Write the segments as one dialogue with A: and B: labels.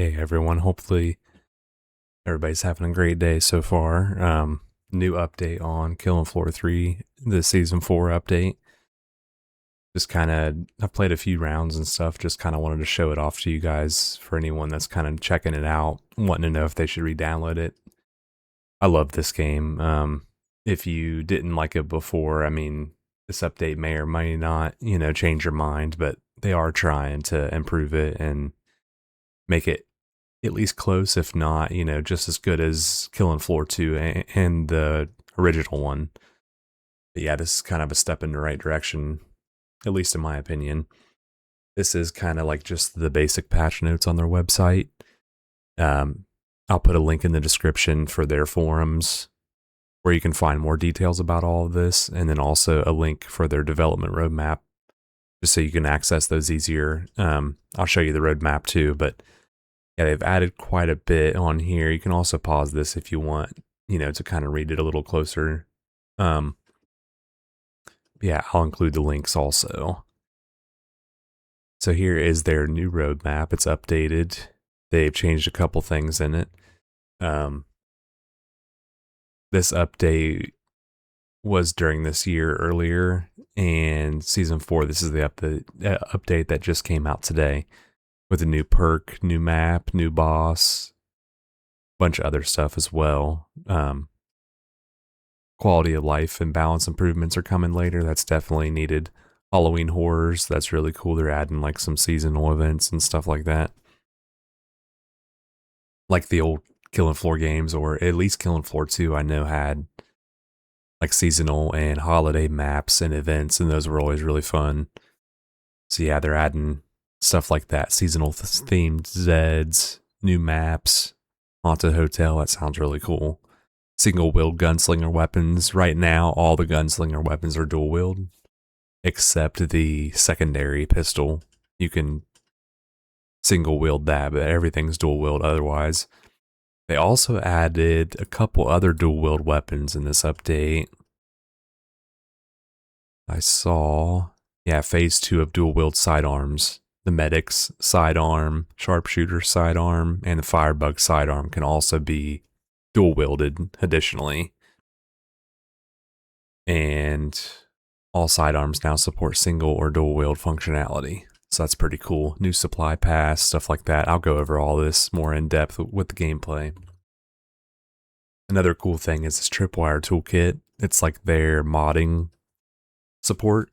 A: Hey everyone, hopefully everybody's having a great day so far. New update on Killing Floor 3, the Season 4 update. Just kind of, I've played a few rounds and stuff, just kind of wanted to show it off to you guys for anyone that's kind of checking it out, wanting to know if they should re-download it. I love this game. If you didn't like it before, I mean, this update may or may not, change your mind, but they are trying to improve it and make it at least close, if not, just as good as Killing Floor 2 and the original one. But yeah, this is kind of a step in the right direction, at least in my opinion. This is kind of like just the basic patch notes on their website. I'll put a link in the description for their forums where you can find more details about all of this, and then also a link for their development roadmap, just so you can access those easier. I'll show you the roadmap too, but yeah, they've added quite a bit on here. You can also pause this if you want, to kind of read it a little closer. Yeah, I'll include the links also. So here is their new roadmap. It's updated. They've changed a couple things in it. This update was during this year earlier, and Season 4, this is the update that just came out today, with a new perk, new map, new boss, bunch of other stuff as well. Quality of life and balance improvements are coming later. That's definitely needed. Halloween horrors, that's really cool. They're adding like some seasonal events and stuff like that. Like the old Killing Floor games, or at least Killing Floor 2, I know had like seasonal and holiday maps and events, and those were always really fun. So yeah, they're adding stuff like that. Seasonal themed Zeds, new maps, Haunted Hotel, that sounds really cool. Single wield gunslinger weapons. Right now, all the gunslinger weapons are dual wield, except the secondary pistol. You can single wield that, but everything's dual wield otherwise. They also added a couple other dual wield weapons in this update. I saw, phase 2 of dual wield sidearms. The medic's sidearm, sharpshooter sidearm, and the firebug sidearm can also be dual wielded additionally. And all sidearms now support single or dual wield functionality. So that's pretty cool. New supply pass, stuff like that. I'll go over all this more in depth with the gameplay. Another cool thing is this Tripwire toolkit. It's like their modding support.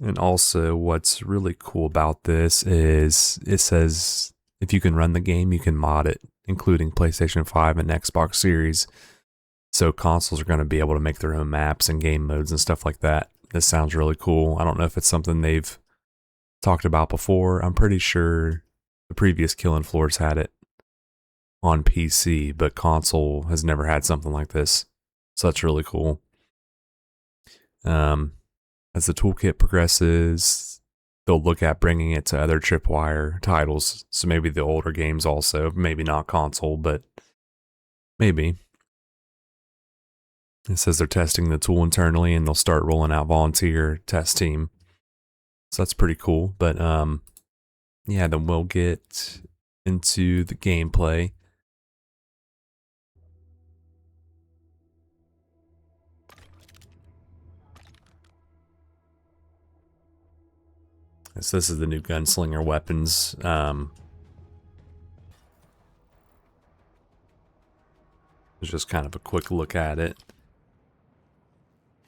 A: And also what's really cool about this is it says if you can run the game, you can mod it, including PlayStation 5 and Xbox Series. So consoles are going to be able to make their own maps and game modes and stuff like that. This sounds really cool. I don't know if it's something they've talked about before. I'm pretty sure the previous Killing Floors had it on PC, but console has never had something like this. So that's really cool. As the toolkit progresses, they'll look at bringing it to other Tripwire titles. So maybe the older games also, maybe not console, but maybe. It says they're testing the tool internally and they'll start rolling out volunteer test team. So that's pretty cool. But yeah, then we'll get into the gameplay. So this is the new gunslinger weapons. It's just kind of a quick look at it.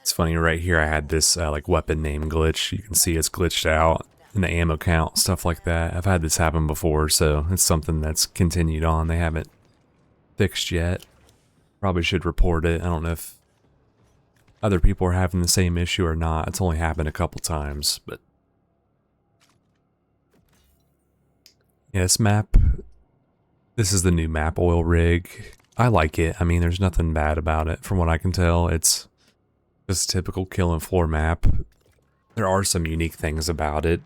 A: It's funny, right here I had this like weapon name glitch. You can see it's glitched out in the ammo count, stuff like that. I've had this happen before, so it's something that's continued on. They haven't fixed yet. Probably should report it. I don't know if other people are having the same issue or not. It's only happened a couple times, but yeah, this is the new map, Oil Rig. I like it. I mean, there's nothing bad about it from what I can tell. It's just a typical Killing Floor map. There are some unique things about it.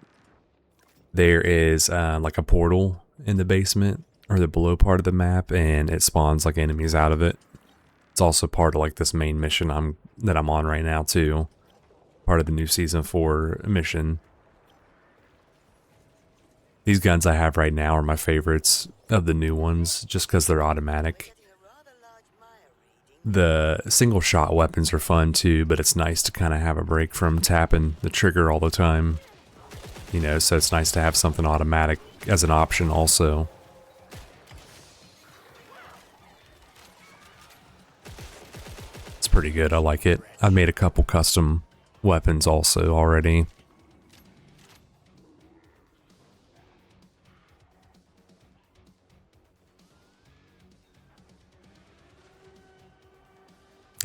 A: There is like a portal in the basement or the below part of the map, and it spawns like enemies out of it. It's also part of like this main mission that I'm on right now too. Part of the new Season 4 mission. These guns I have right now are my favorites of the new ones, just because they're automatic. The single shot weapons are fun too, but it's nice to kind of have a break from tapping the trigger all the time. You know, so it's nice to have something automatic as an option also. It's pretty good, I like it. I've made a couple custom weapons also already.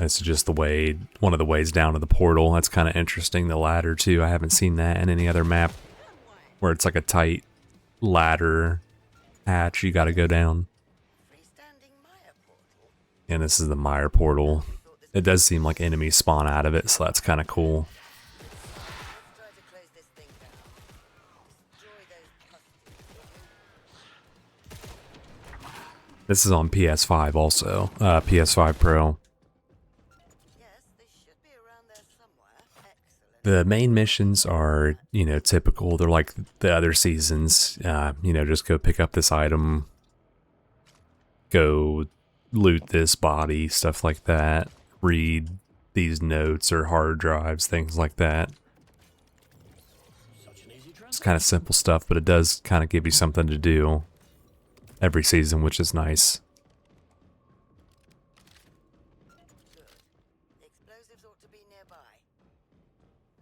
A: It's just the way, one of the ways down to the portal. That's kind of interesting, the ladder too. I haven't seen that in any other map where it's like a tight ladder hatch you gotta go down. And this is the Mire portal. It does seem like enemies spawn out of it, so that's kind of cool. This is on PS5 also, PS5 Pro. The main missions are, you know, typical. They're like the other seasons. You know, just go pick up this item, go loot this body, stuff like that. Read these notes or hard drives, things like that. It's kind of simple stuff, but it does kind of give you something to do every season, which is nice.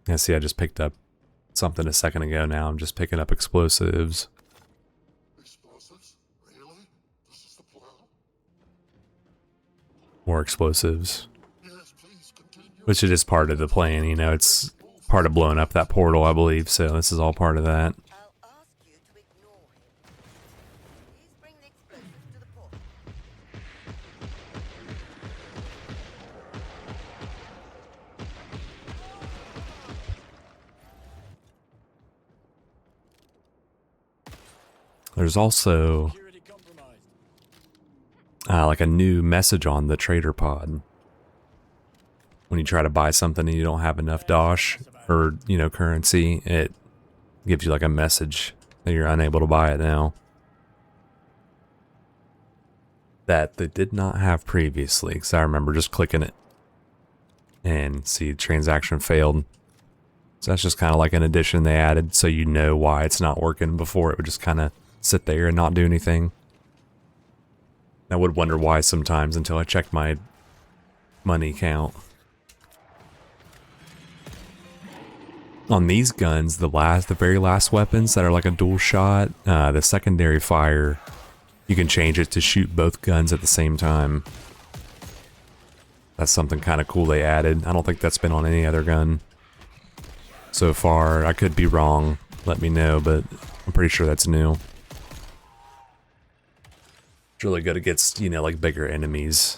A: Yeah, see, I just picked up something a second ago. Now I'm just picking up explosives.
B: Explosives? Really? This is the plan?
A: More explosives.
B: Yes, please continue.
A: Which it is part of the plan, you know, it's part of blowing up that portal, I believe, so this is all part of that.
C: I'll ask you to ignore him. Please bring the explosives to the port.
A: There's also like a new message on the trader pod. When you try to buy something and you don't have enough dosh or, you know, currency, it gives you like a message that you're unable to buy it now. That they did not have previously, because I remember just clicking it and see transaction failed. So that's just kind of like an addition they added, so you know why it's not working. Before it would just kind of sit there and not do anything. I would wonder why sometimes until I checked my money count. On these guns, the very last weapons that are like a dual shot, the secondary fire, you can change it to shoot both guns at the same time. That's something kind of cool they added. I don't think that's been on any other gun so far. I could be wrong, let me know, but I'm pretty sure that's new. It's really good against, you know, like bigger enemies.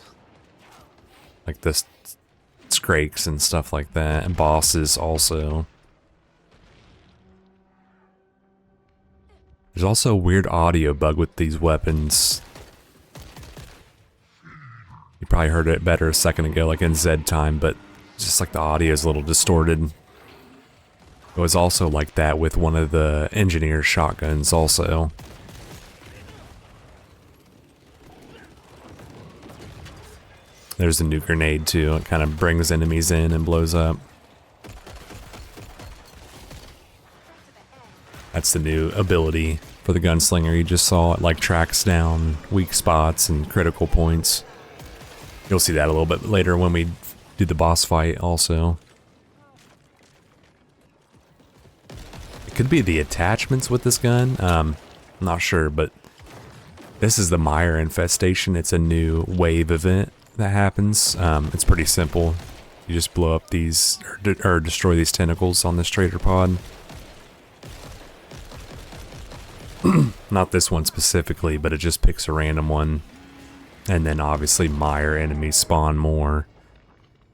A: Like this Skrakes and stuff like that, and bosses also. There's also a weird audio bug with these weapons. You probably heard it better a second ago, like in Z time, but just like the audio is a little distorted. It was also like that with one of the engineer shotguns also. There's a new grenade too. It kind of brings enemies in and blows up. That's the new ability for the gunslinger. You just saw it, like tracks down weak spots and critical points. You'll see that a little bit later when we do the boss fight also. It could be the attachments with this gun. I'm not sure, but this is the Mire infestation. It's a new wave event that happens. It's pretty simple. You just blow up these, or destroy these tentacles on this trader pod. Not this one specifically, but it just picks a random one. And then obviously Mire enemies spawn more.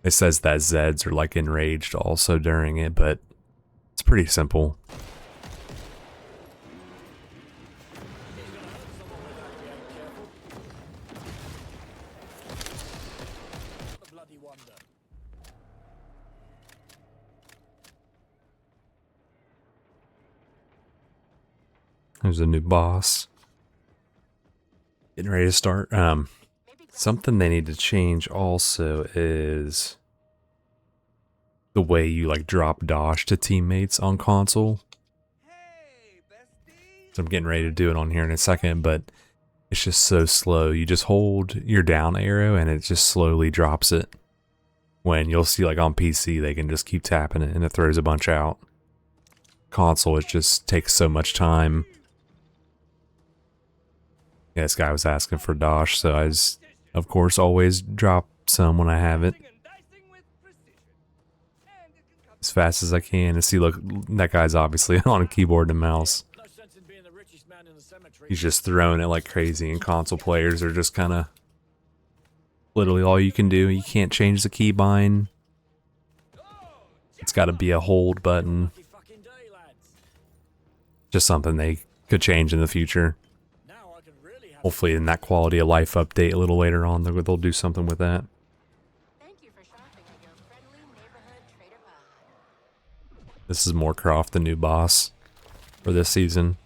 A: It says that Zeds are like enraged also during it, but it's pretty simple. There's a new boss. Getting ready to start. Something they need to change also is the way you like drop dosh to teammates on console. So I'm getting ready to do it on here in a second, but it's just so slow. You just hold your down arrow and it just slowly drops it. When you'll see like on PC, they can just keep tapping it and it throws a bunch out. Console, it just takes so much time. Yeah, this guy was asking for dosh, so I was, of course, always drop some when I have it. As fast as I can. And see, look, that guy's obviously on a keyboard and mouse. He's just throwing it like crazy, and console players are just kind of literally all you can do. You can't change the keybind. It's got to be a hold button. Just something they could change in the future. Hopefully in that quality of life update a little later on, they'll do something with that.
C: Thank you for shopping at your friendly neighborhood Trader Joe's.
A: This is Moorcroft, the new boss for this season.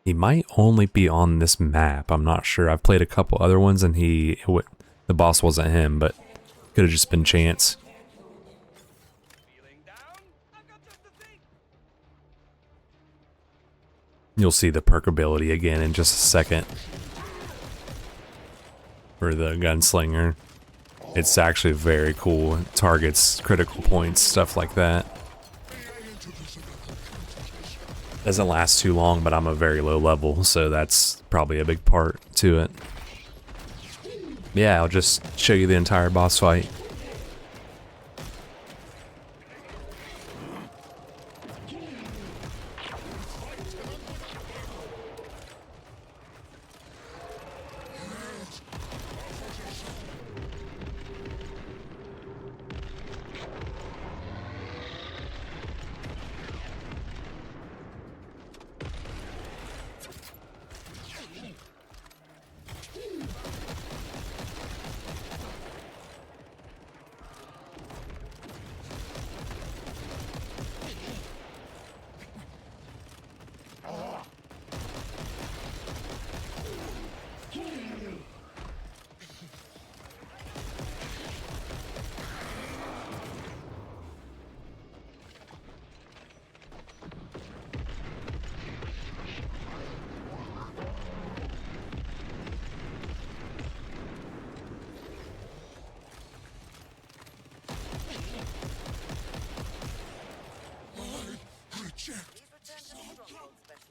A: He might only be on this map. I'm not sure. I've played a couple other ones and the boss wasn't him, but could have just been chance. You'll see the perk ability again in just a second for the gunslinger. It's actually very cool. It targets critical points, stuff like that. Doesn't last too long, but I'm a very low level, so that's probably a big part to it. Yeah, I'll just show you the entire boss fight.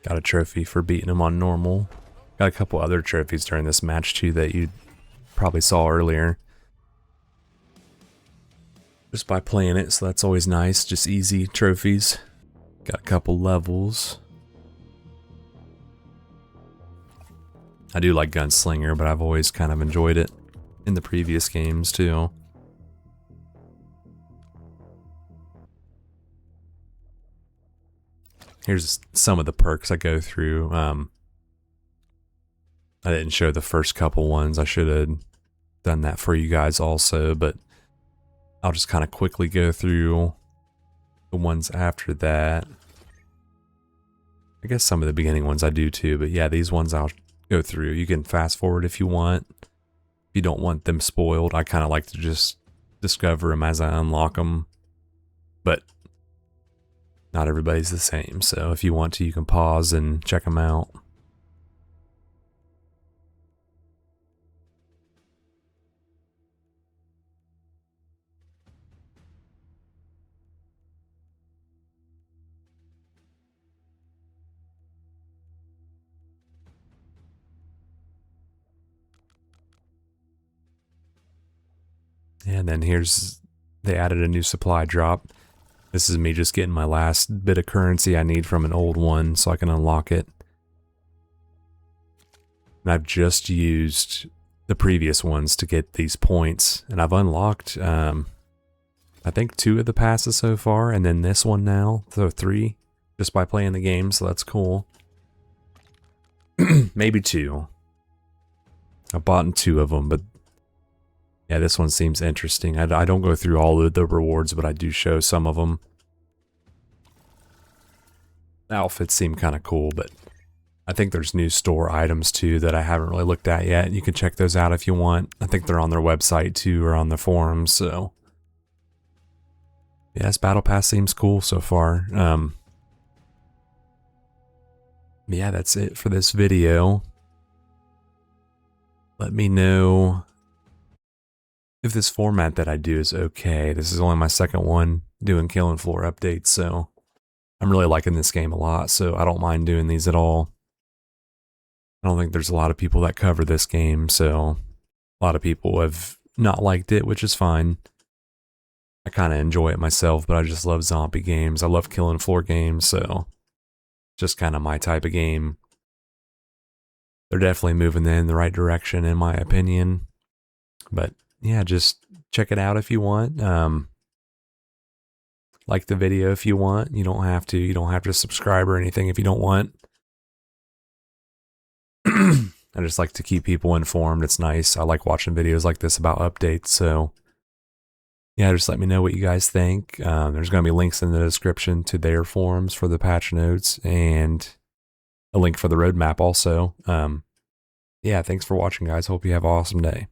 A: Got a trophy for beating him on normal. Got a couple other trophies during this match too that you probably saw earlier. Just by playing it, so that's always nice. Just easy trophies. Got a couple levels. I do like Gunslinger, but I've always kind of enjoyed it in the previous games too. Here's some of the perks I go through. I didn't show the first couple ones. I should have done that for you guys also, but I'll just kind of quickly go through the ones after that. I guess some of the beginning ones I do too, but yeah, these ones I'll go through. You can fast forward if you want. If you don't want them spoiled, I kind of like to just discover them as I unlock them. But not everybody's the same, so if you want to, you can pause and check them out. And then they added a new supply drop. This is me just getting my last bit of currency I need from an old one so I can unlock it. And I've just used the previous ones to get these points. And I've unlocked, I think 2 of the passes so far, and then this one now, so 3, just by playing the game, so that's cool. Maybe 2. I bought 2 of them, but yeah, this one seems interesting. I don't go through all of the rewards, but I do show some of them. outfits seem kind of cool, but I think there's new store items too that I haven't really looked at yet. You can check those out if you want. I think they're on their website too or on the forums, so yeah, this battle pass seems cool so far. Yeah, that's it for this video. Let me know if this format that I do is okay. This is only my second one doing Killing Floor updates, so I'm really liking this game a lot, so I don't mind doing these at all. I don't think there's a lot of people that cover this game, so a lot of people have not liked it, which is fine. I kind of enjoy it myself, but I just love zombie games. I love Killing Floor games, so just kind of my type of game. They're definitely moving in the right direction, in my opinion. But yeah, just check it out if you want. Like the video if you want. You don't have to. You don't have to subscribe or anything if you don't want. I just like to keep people informed. It's nice. I like watching videos like this about updates. So yeah, just let me know what you guys think. There's going to be links in the description to their forums for the patch notes and a link for the roadmap also. Yeah, thanks for watching, guys. Hope you have an awesome day.